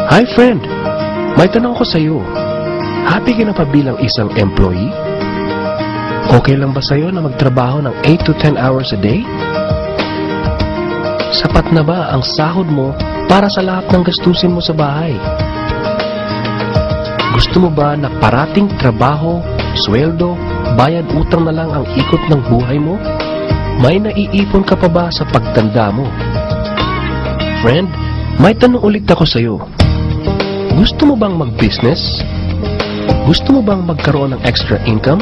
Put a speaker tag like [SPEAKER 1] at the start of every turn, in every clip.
[SPEAKER 1] Hi friend, may tanong ko sa'yo. Happy ka na pa bilang isang employee? Okay lang ba sa'yo na magtrabaho ng 8 to 10 hours a day? Sapat na ba ang sahod mo para sa lahat ng gastusin mo sa bahay? Gusto mo ba na parating trabaho, sweldo, bayad utang na lang ang ikot ng buhay mo? May naiipon ka pa ba sa pagtanda mo? Friend, may tanong ulit ako sa'yo. Gusto mo bang mag-business? Gusto mo bang magkaroon ng extra income?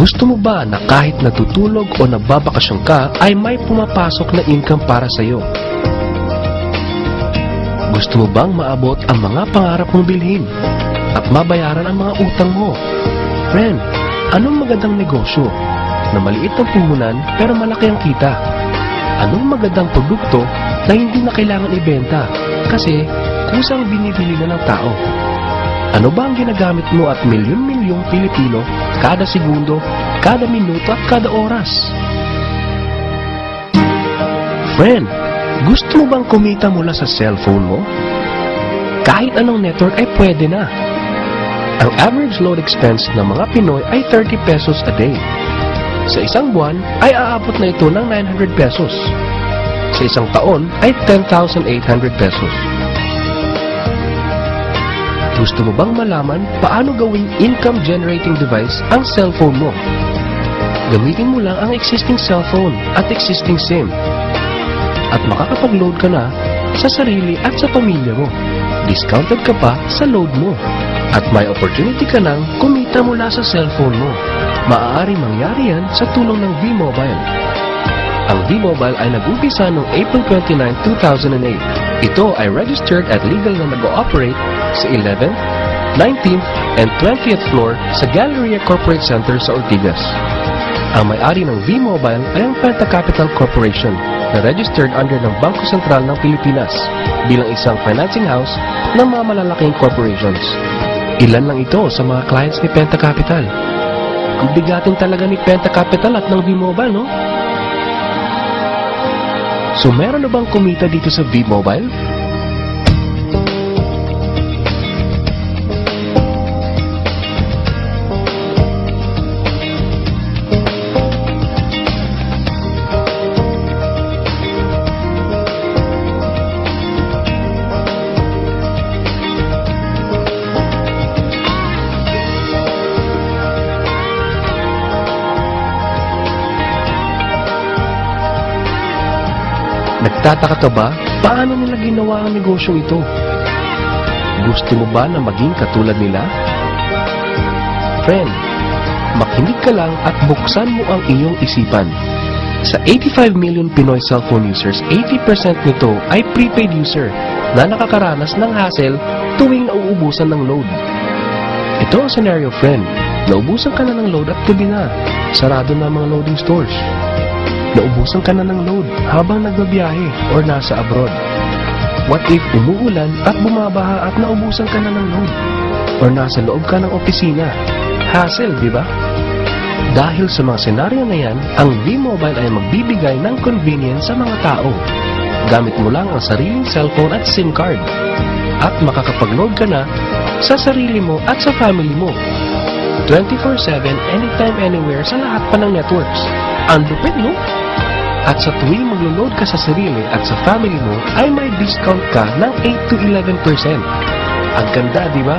[SPEAKER 1] Gusto mo ba na kahit natutulog o nagbabakasyon ka ay may pumapasok na income para sa'yo? Gusto mo bang maabot ang mga pangarap mong bilhin at mabayaran ang mga utang mo? Friend, anong magandang negosyo na maliit ang puhunan pero malaki ang kita? Anong magandang produkto na hindi na kailangan ibenta kasi kusang binibili na ng tao? Ano ba ang ginagamit mo at milyon-milyong Pilipino kada segundo, kada minuto at kada oras? Friend, gusto mo bang kumita mula sa cellphone mo? Kahit anong network ay pwede na. Ang average load expense ng mga Pinoy ay 30 pesos a day. Sa isang buwan ay aabot na ito ng 900 pesos. Sa isang taon ay 10,800 pesos. Gusto mo bang malaman paano gawing income-generating device ang cellphone mo? Gamitin mo lang ang existing cellphone at existing SIM. At makakapag-load ka na sa sarili at sa pamilya mo. Discounted ka pa sa load mo. At may opportunity ka nang kumita mula sa cellphone mo. Maaaring mangyari yan sa tulong ng V-Mobile. Ang V-Mobile ay nag-umpisa noong April 29, 2008. Ito ay registered at legal na nag-ooperate sa 11th, 19th, and 20th floor sa Galleria Corporate Center sa Ortigas. Ang may-ari ng V-Mobile ay ang Penta Capital Corporation na registered under ng Bangko Sentral ng Pilipinas bilang isang financing house ng mga malalaking corporations. Ilan lang ito sa mga clients ni Penta Capital. Ang bigatin talaga ni Penta Capital at ng V-Mobile, no? So meron na bang kumita dito sa V-Mobile? Nagtataka ka ba? Paano nila ginawa ang negosyong ito? Gusto mo ba na maging katulad nila? Friend, makinig ka lang at buksan mo ang iyong isipan. Sa 85 million Pinoy cellphone users, 80% nito ay prepaid user na nakakaranas ng hassle tuwing nauubusan ng load. Ito ang scenario, friend. Naubusan ka na ng load at gabi na. Sarado na ang mga loading stores. Naubusan ka na ng load habang nagbabiyahe or nasa abroad. What if umuulan at bumabaha at naubusan ka na ng load? Or nasa loob ka ng opisina? Hassle, di ba? Dahil sa mga senaryo na yan, ang V-Mobile ay magbibigay ng convenience sa mga tao. Gamit mo lang ang sariling cellphone at SIM card. At makakapag-load ka na sa sarili mo at sa family mo. 24/7, anytime, anywhere sa lahat pa ng networks. Ang lupit, no? At sa tuwing maglo-load ka sa sarili at sa family mo, ay may discount ka ng 8 to 11%. Ang ganda, di ba?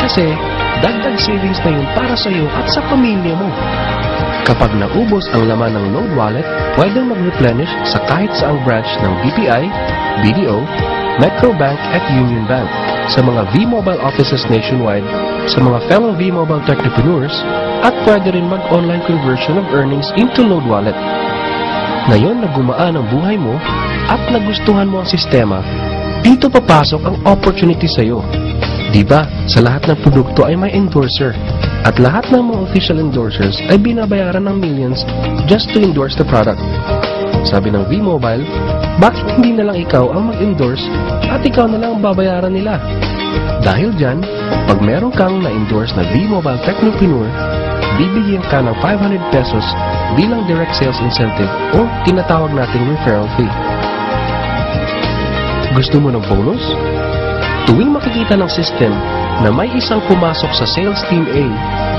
[SPEAKER 1] Kasi, dagdag savings na yun para sa iyo at sa pamilya mo. Kapag naubos ang laman ng load wallet, pwedeng mag-replenish sa kahit saang branch ng BPI, BDO, Metrobank at Union Bank, sa mga V-Mobile offices nationwide, sa mga fellow V-Mobile technopreneurs, at pwede rin mag-online conversion of earnings into load wallet. Ngayon na gumaan ang buhay mo at nagustuhan mo ang sistema, dito papasok ang opportunity sa iyo. Diba, sa lahat ng produkto ay may endorser at lahat ng mga official endorsers ay binabayaran ng millions just to endorse the product. Sabi ng V-Mobile, bakit hindi na lang ikaw ang mag-endorse at ikaw na lang ang babayaran nila? Dahil dyan, pag meron kang na-endorse na V-Mobile Technopreneur, bibigyan ka ng 500 pesos bilang direct sales incentive o tinatawag nating referral fee. Gusto mo ng bonus? Tuwing makikita ng system na may isang pumasok sa sales team A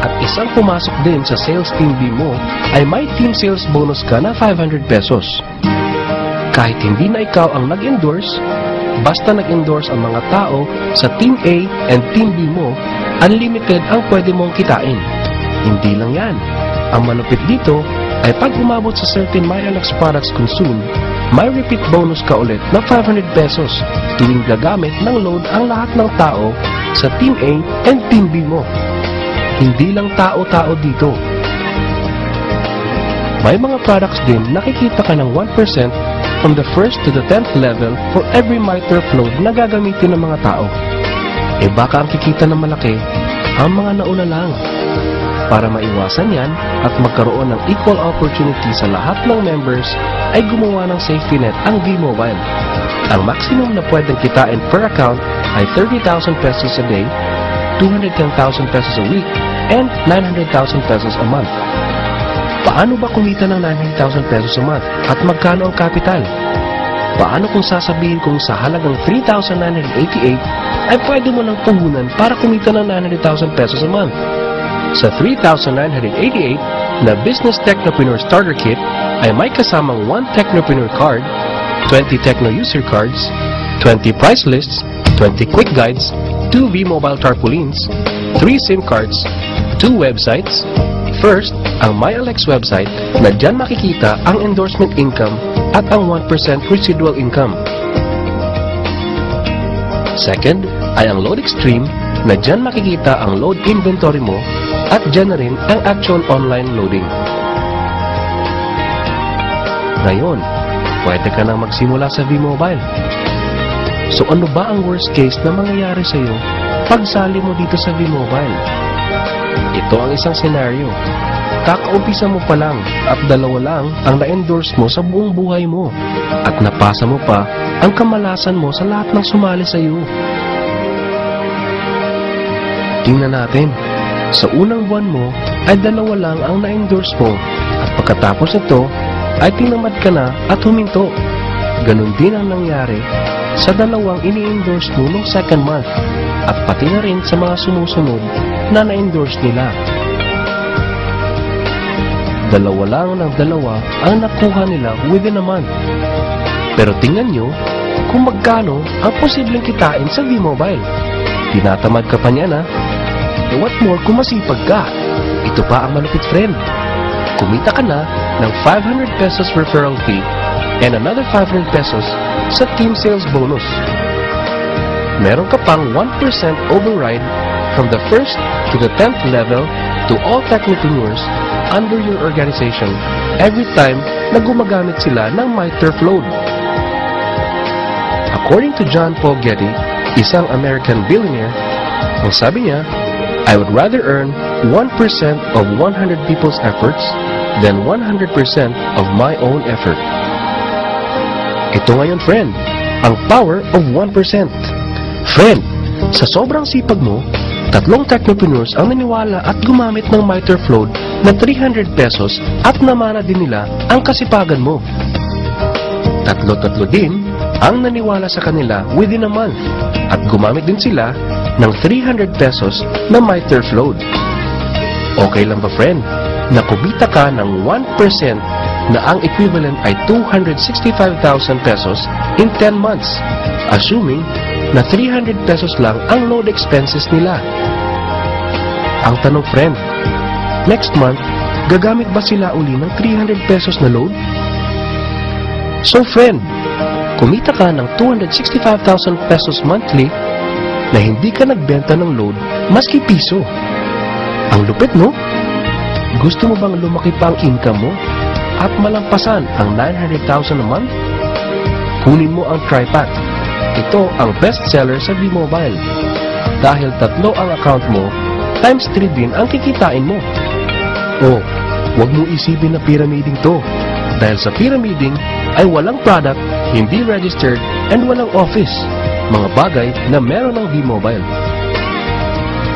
[SPEAKER 1] at isang pumasok din sa sales team B mo, ay may team sales bonus ka na 500 pesos. Kahit hindi na ikaw ang nag-endorse, basta nag-endorse ang mga tao sa team A and team B mo, unlimited ang pwede mong kitain. Hindi lang yan. Ang malupit dito ay pag umabot sa certain MyLX products consumed, may repeat bonus ka ulit na 500 pesos tuwing gagamit ng load ang lahat ng tao sa Team A and Team B mo. Hindi lang tao-tao dito. May mga products din nakikita ka ng 1% from the 1st to the 10th level for every MyTurf load na gagamitin ng mga tao. E baka ang kikita ng malaki ang mga nauna lang. Para maiwasan yan at magkaroon ng equal opportunity sa lahat ng members, ay gumawa ng safety net ang V-Mobile. Ang maximum na pwedeng kitain per account ay 30,000 pesos a day, 210,000 pesos a week, and 900,000 pesos a month. Paano ba kumita ng 900,000 pesos a month at magkano ang capital? Paano kung sasabihin kong sa halagang 3,988 ay pwede mo nang puhunan para kumita ng 900,000 pesos a month? Sa 3,988 na Business Technopreneur Starter Kit ay may kasamang 1 Technopreneur Card, 20 Techno User Cards, 20 Price Lists, 20 Quick Guides, 2 V-Mobile Tarpaulins, 3 SIM Cards, 2 websites. First, ang MyLX website na dyan makikita ang endorsement income at ang 1% residual income. Second, ay ang Load Extreme na dyan makikita ang load inventory mo at dyan na rin ang actual online loading. Ngayon, pwede ka nang magsimula sa V-Mobile. So ano ba ang worst case na mangyayari sa iyo pag sali mo dito sa V-Mobile? Ito ang isang senaryo. Kakaumpisa mo pa lang at 2 lang ang na-endorse mo sa buong buhay mo at napasa mo pa ang kamalasan mo sa lahat ng sumali sa iyo. Tingnan natin. Sa unang buwan mo ay 2 lang ang na-endorse mo at pagkatapos nito ay tinamad ka na at huminto. Ganon din ang nangyari sa 2 ini-endorse mo noong second month at pati na rin sa mga sumusunod na na-endorse nila. 2 lang ng 2 ang nakuha nila within a month. Pero tingnan nyo kung magkano ang posibleng kitain sa V-Mobile. Tinatamad ka pa niya na. E what more kung masipag ka? Ito pa ang malupit, friend. Kumita ka na ng 500 pesos referral fee and another 500 pesos sa team sales bonus. Meron ka pang 1% override from the 1st to the 10th level to all technopreneurs under your organization every time na gumagamit sila ng MyTurf load. According to John Paul Getty, isang American billionaire, ang sabi niya, I would rather earn 1% of 100 people's efforts than 100% of my own effort. Ito ngayon, friend, ang power of 1%. Friend, sa sobrang sipag mo, 3 technopreneurs ang naniwala at gumamit ng MyTurf load na 300 pesos at namana din nila ang kasipagan mo. 3 din ang naniwala sa kanila within a month at gumamit din sila ng 300 pesos na MyTurf load. Okay lang ba, friend, na kumita ka ng 1% na ang equivalent ay 265,000 pesos in 10 months, assuming na 300 pesos lang ang load expenses nila? Ang tanong, friend, next month, gagamit ba sila uli ng 300 pesos na load? So, friend, kumita ka ng 265,000 pesos monthly na hindi ka nagbenta ng load maski piso. Ang lupit, no? Gusto mo bang lumaki pa ang income mo at malampasan ang 900,000 a month? Kunin mo ang TriPack. Ito ang best seller sa V-Mobile. Dahil 3 ang account mo, times 3 din ang kikitain mo. O, huwag mo isipin na pyramiding to. Dahil sa pyramiding ay walang product, hindi registered, and walang office. Mga bagay na meron ng V-Mobile.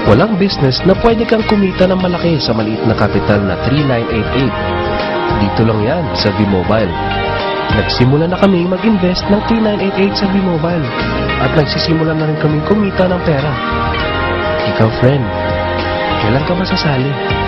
[SPEAKER 1] Walang business na pwede kang kumita ng malaki sa maliit na kapital na 3,988. Dito lang yan sa V-Mobile. Nagsimula na kami mag-invest ng 3988 sa B-Mobile at nagsisimula na rin kaming kumita ng pera. Ikaw, friend, kailan ka masasali?